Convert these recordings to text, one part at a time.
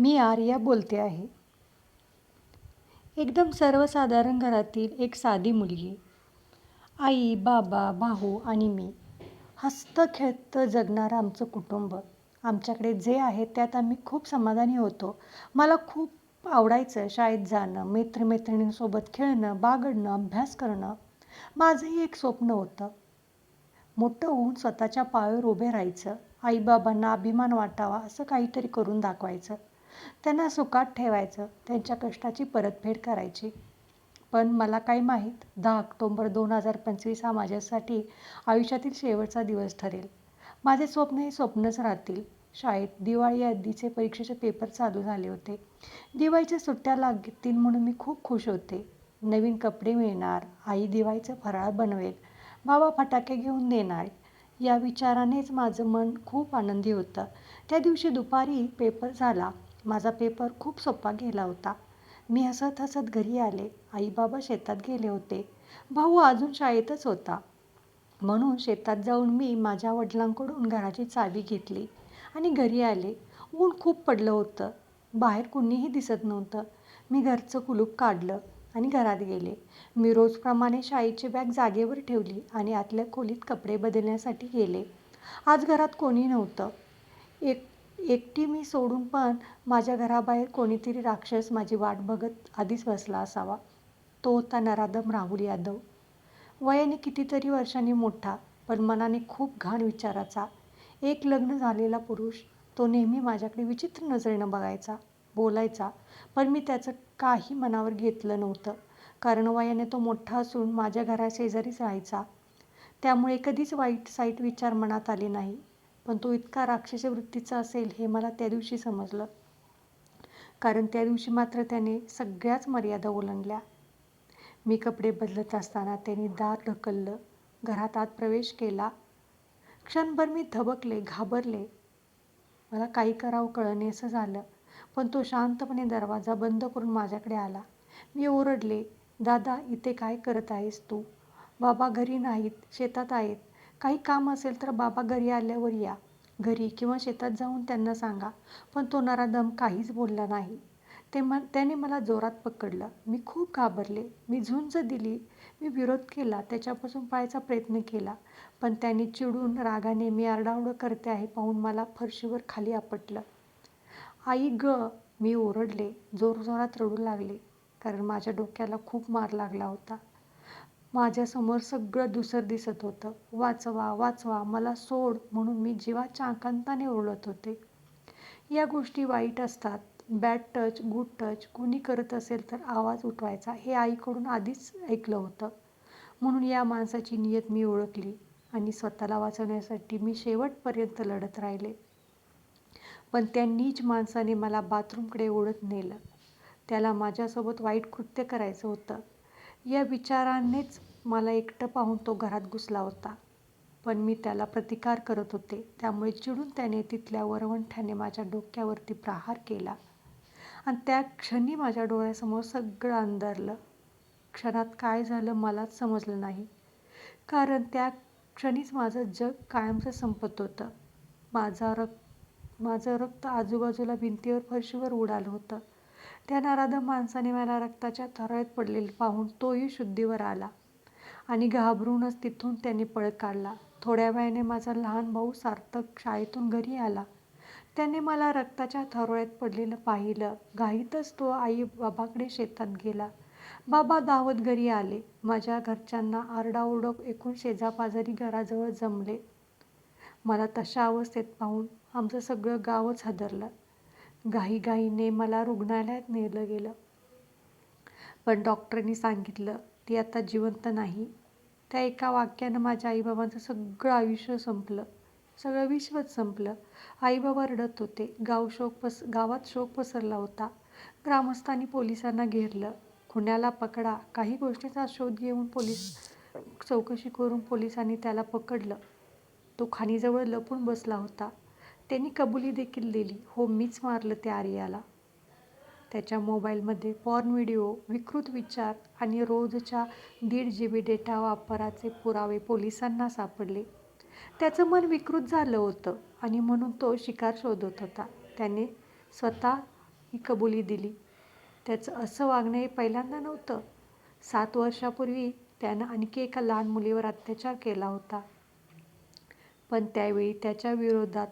मी आर्या बोलते आहे. एकदम सर्वसाधारण घरातील एक साधी मुलगी. आई, बाबा, भाऊ आणि मी. हसतं खेळतं जगणारं आमचं कुटुंब. आमच्याकडे जे आहे त्यात आम्ही खूप समाधानी होतो. मला खूप आवडायचं शाळेत जाणं, मित्रमैत्रिणींसोबत खेळणं, बागडणं, अभ्यास करणं. माझंही एक स्वप्न होतं. मोठं होऊन स्वतःच्या पायावर उभे राहायचं. आईबाबांना अभिमान वाटावा असं काहीतरी करून दाखवायचं. त्यांना सुखात ठेवायचं, त्यांच्या कष्टाची परतफेड करायची. पण मला काय माहीत, 10 ऑक्टोबर 2025 हा माझ्यासाठी आयुष्यातील शेवटचा दिवस ठरेल. माझे स्वप्न हे स्वप्नच राहतील. शाळेत दिवाळी आधीचे परीक्षेचे पेपर चालू झाले होते. दिवाळीच्या सुट्ट्या लागतील म्हणून मी खूप खुश होते. नवीन कपडे मिळणार, आई दिवाळीचं फराळ बनवेल, बाबा फटाके घेऊन देणार. या विचारानेच माझं मन खूप आनंदी होतं. त्या दिवशी दुपारी पेपर झाला. माझा पेपर खूप सोपा गेला होता. मी हसत हसत घरी आले. आई बाबा शेतात गेले होते. भाऊ अजून शाळेतच होता. म्हणून शेतात जाऊन मी माझ्या वडिलांकडून घराची चावी घेतली आणि घरी आले. ऊन खूप पडलं होतं. बाहेर कुणीही दिसत नव्हतं. मी घरचं कुलूप काढलं आणि घरात गेले. मी रोजप्रमाणे शाळेची बॅग जागेवर ठेवली आणि आतल्या खोलीत कपडे बदलण्यासाठी गेले. आज घरात कोणी नव्हतं. एकटी मी सोडून पण माझ्या घराबाहेर कोणीतरी राक्षस माझी वाट बघत आधीच बसला असावा. तो होता नराधम राहुल यादव. वयाने कितीतरी वर्षांनी मोठा, पण मनाने खूप घाण विचाराचा. एक लग्न झालेला पुरुष. तो नेहमी माझ्याकडे विचित्र नजरेनं बघायचा, बोलायचा, पण मी त्याचं काही मनावर घेतलं नव्हतं. कारण वयाने तो मोठा असून माझ्या घराशेजारीच राहायचा. त्यामुळे कधीच वाईट साईट विचार मनात आले नाही. पण तो इतका राक्षसी वृत्तीचा असेल हे मला त्या दिवशी समजलं. कारण त्या दिवशी मात्र त्याने सगळ्याच मर्यादा ओलांडल्या. मी कपडे बदलत असताना त्याने दार ढकललं. घरात आत प्रवेश केला. क्षणभर मी थबकले, घाबरले. मला काही करावं कळणेसं झालं. पण तो शांतपणे दरवाजा बंद करून माझ्याकडे आला. मी ओरडले, दादा इथे काय करत आहेस तू? बाबा घरी नाहीत, शेतात आहेत. काही काम असेल तर बाबा घरी आल्यावर या. घरी किंवा शेतात जाऊन त्यांना सांगा. पण तो नराधम काहीच बोलला नाही. त्याने मला जोरात पकडलं. मी खूप घाबरले. मी झुंज दिली. मी विरोध केला. त्याच्यापासून पळायचा प्रयत्न केला. पण त्याने चिडून रागाने मी आरडाओरड करते आहे पाहून मला फरशीवर खाली आपटलं. आई ग! मी ओरडले. जोरजोरात रडू लागले. कारण माझ्या डोक्याला खूप मार लागला होता. माझ्यासमोर सगळं धूसर दिसत होतं. वाचवा, वाचवा, मला सोड म्हणून मी जीवाच्या आकांताने ओरडत होते. या गोष्टी वाईट असतात. बॅड टच, गुड टच कुणी करत असेल तर आवाज उठवायचा हे आईकडून आधीच ऐकलं होतं. म्हणून या माणसाची नियत मी ओळखली आणि स्वतःला वाचवण्यासाठी मी शेवटपर्यंत लढत राहिले. पण त्या नीच माणसाने मला बाथरूमकडे ओढत नेलं. त्याला माझ्यासोबत वाईट कृत्य करायचं होतं. या विचारानेच मला एकटं पाहून तो घरात घुसला होता. पण मी त्याला प्रतिकार करत होते. त्यामुळे चिडून त्याने तिथल्या वरवंट्याने माझ्या डोक्यावरती प्रहार केला आणि त्या क्षणी माझ्या डोळ्यासमोर सगळं अंधारलं. क्षणात काय झालं मलाच समजलं नाही. कारण त्या क्षणीच माझं जग कायमचं संपत होतं. माझं रक्त आजूबाजूला भिंतीवर, फरशीवर उडालं होतं. त्या नराधम माणसाने मला रक्ताच्या थराळ्यात पडलेलं पाहून तोही शुद्धीवर आला आणि घाबरूनच तिथून त्याने पळ काढला. थोड्या वेळाने माझा लहान भाऊ सार्थक शाळेतून घरी आला. त्याने मला रक्ताच्या थारोळ्यात पडलेलं पाहिलं. घाईतच तो आई बाबाकडे शेतात गेला. बाबा धावत घरी आले. माझ्या घरच्यांना आरडाओरड ऐकून शेजापाजारी घराजवळ जमले. मला तशा अवस्थेत पाहून आमचं सगळं गावच हादरलं. घाईघाईने मला रुग्णालयात नेलं गेलं. पण डॉक्टरांनी सांगितलं ती आता जिवंत नाही. त्या एका वाक्यानं माझ्या आईबाबांचं सगळं आयुष्य संपलं. सगळं विश्वच संपलं. आईबाबा रडत होते. गावात शोक पसरला होता. ग्रामस्थांनी पोलिसांना घेरलं. खुन्याला पकडा. काही गोष्टींचा शोध घेऊन चौकशी करून पोलिसांनी त्याला पकडलं. तो खाणीजवळ लपून बसला होता. त्यांनी कबुली देखील दिली, हो मीच मारलं त्या आर्याला. त्याच्या मोबाईलमध्ये पॉर्न व्हिडिओ, विकृत विचार आणि रोजच्या 1.5 GB डेटा वापराचे पुरावे पोलिसांना सापडले. त्याचं मन विकृत झालं होतं आणि म्हणून तो शिकार शोधत होता. त्याने स्वतः ही कबुली दिली. त्याचं असं वागणं हे पहिल्यांदा नव्हतं. 7 वर्षापूर्वी त्यानं आणखी एका लहान मुलीवर अत्याचार केला होता. पण त्यावेळी त्याच्या विरोधात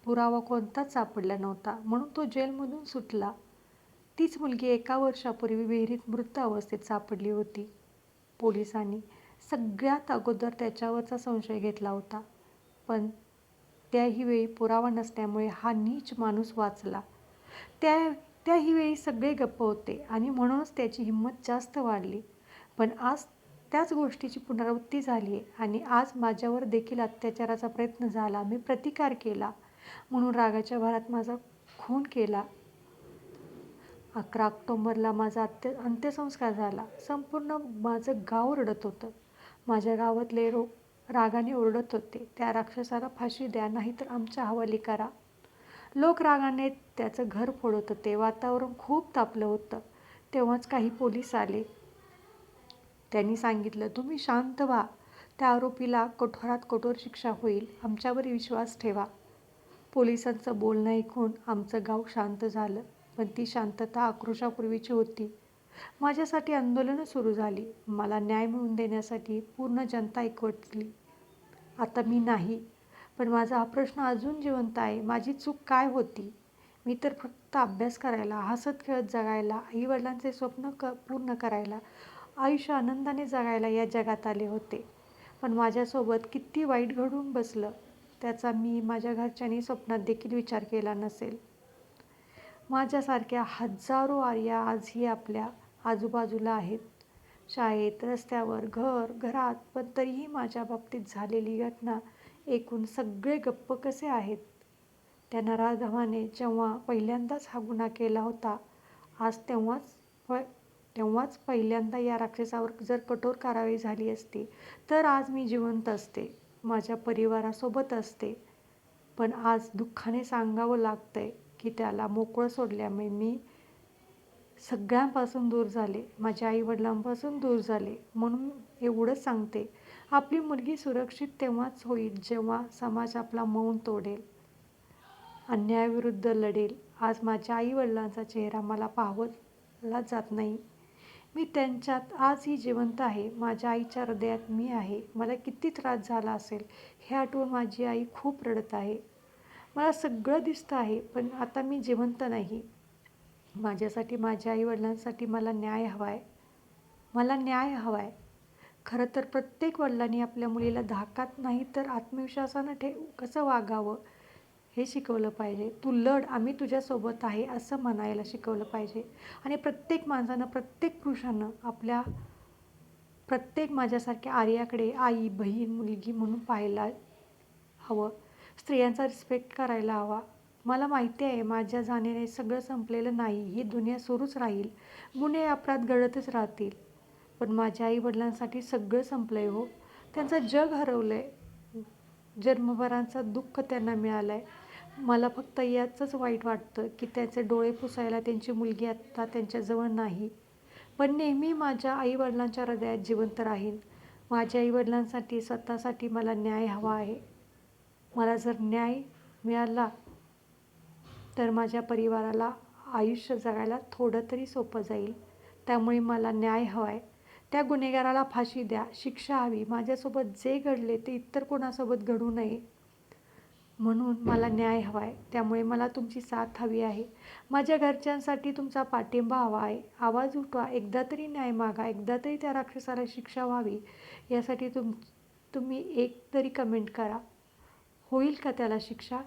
पुरावा कोणताच सापडला नव्हता, म्हणून तो जेलमधून सुटला. तीच मुलगी 1 वर्षापूर्वी विहिरीत मृत अवस्थेत सापडली होती. पोलिसांनी सगळ्यात अगोदर त्याच्यावरचा संशय घेतला होता. पण त्याही वेळी पुरावा नसल्यामुळे हा नीच माणूस वाचला. त्याही वेळी सगळे गप्प होते आणि म्हणूनच त्याची हिंमत जास्त वाढली. पण आज त्याच गोष्टीची पुनरावृत्ती झाली आहे आणि आज माझ्यावर देखील अत्याचाराचा प्रयत्न झाला. मी प्रतिकार केला म्हणून रागाच्या भरात माझा खून केला. 11 ऑक्टोबरला माझा अंत्यसंस्कार झाला. संपूर्ण माझं गाव रडत होतं. माझ्या गावातले रागाने ओरडत होते, त्या राक्षसाला फाशी द्या, नाहीतर आमच्या हवाली करा. लोक रागाने त्याचं घर फोडत होते. वातावरण खूप तापलं होतं. तेव्हाच काही पोलीस आले. त्यांनी सांगितलं, तुम्ही शांत व्हा. त्या आरोपीला कठोरात कठोर शिक्षा होईल. आमच्यावर विश्वास ठेवा. पोलिसांचं बोलणं ऐकून आमचं गाव शांत झालं. पण ती शांतता आक्रोशापूर्वीची होती. माझ्यासाठी आंदोलनं सुरू झाली. मला न्याय मिळवून देण्यासाठी पूर्ण जनता एकवटली. आता मी नाही, पण माझा हा प्रश्न अजून जिवंत आहे. माझी चूक काय होती? मी तर फक्त अभ्यास करायला, हसत खेळत जगायला, आईवडिलांचे स्वप्न पूर्ण करायला, आयुष्य आनंदाने जगायला या जगात आले होते. पण माझ्यासोबत किती वाईट घडून बसलं, त्याचा मी माझ्या घरच्यांनी स्वप्नात देखील विचार केला नसेल. माझ्यासारख्या हजारो आर्या आजही आपल्या आजूबाजूला आहेत. शाळेत, रस्त्यावर, घरात. पण तरीही माझ्या बाबतीत झालेली घटना ऐकून सगळे गप्प कसे आहेत? त्या नराधमाने जेव्हा पहिल्यांदाच हा गुन्हा केला होता, आज तेव्हाच पहिल्यांदा या राक्षसावर जर कठोर कारवाई झाली असती, तर आज मी जिवंत असते, माझ्या परिवारासोबत असते. पण आज दुःखाने सांगावं लागतंय की त्याला मोकळं सोडल्यामुळे मी सगळ्यांपासून दूर झाले, माझ्या आईवडिलांपासून दूर झाले. म्हणून एवढंच सांगते, आपली मुलगी सुरक्षित तेव्हाच होईल जेव्हा समाज आपला मौन तोडेल, अन्यायाविरुद्ध लढेल. आज माझ्या आईवडिलांचा चेहरा मला पाहावला जात नाही. मी त्यांच्यात आजही जिवंत आहे. माझ्या आईच्या हृदयात मी आहे. मला किती त्रास झाला असेल हे आठवून माझी आई खूप रडत आहे. मला सगळं दिसतं आहे, पण आता मी जिवंत नाही. माझ्यासाठी, माझ्या आईवडिलांसाठी मला न्याय हवा आहे. मला न्याय हवा आहे. खरं तर प्रत्येक वडिलांनी आपल्या मुलीला धाकात नाही तर आत्मविश्वासानं कसं वागावं हे शिकवलं पाहिजे. तू लढ, आम्ही तुझ्यासोबत आहे असं म्हणायला शिकवलं पाहिजे. आणि प्रत्येक माणसानं, प्रत्येक पुरुषानं आपल्या प्रत्येक माझ्यासारख्या आर्याकडे आई, बहीण, मुलगी म्हणून पाहायला हवं. स्त्रियांचा रिस्पेक्ट करायला हवा. मला माहिती आहे माझ्या जाण्याने सगळं संपलेलं नाही. ही दुनिया सुरूच राहील. गुन्हे, अपराध घडतच राहतील. पण माझ्या आईवडिलांसाठी सगळं संपलंय हो. त्यांचं जग हरवलंय. जन्मभराचं दुःख त्यांना मिळालंय. मला फक्त याचंच वाईट वाटतं की त्यांचे डोळे पुसायला त्यांची मुलगी आत्ता त्यांच्याजवळ नाही. पण नेहमी माझ्या आईवडिलांच्या हृदयात जिवंत राहीन. माझ्या आईवडिलांसाठी, स्वतःसाठी मला न्याय हवा आहे. मला जर न्याय मिळाला तर माझ्या परिवाराला आयुष्य जगायला थोडं तरी सोपं जाईल. त्यामुळे मला न्याय हवा आहे. त्या गुन्हेगाराला फाशी द्या, शिक्षा हवी. माझ्यासोबत जे घडले ते इतर कोणासोबत घडू नये म्हणून मला न्याय हवा आहे. त्यामुळे मला तुमची साथ हवी आहे. माझ्या घरच्यांसाठी तुमचा पाठिंबा हवा आहे. आवाज उठवा, एकदा तरी न्याय मागा, एकदा तरी त्या राक्षसाला शिक्षा व्हावी. यासाठी तुम्ही एक तरी कमेंट करा. होईल का त्याला शिक्षा?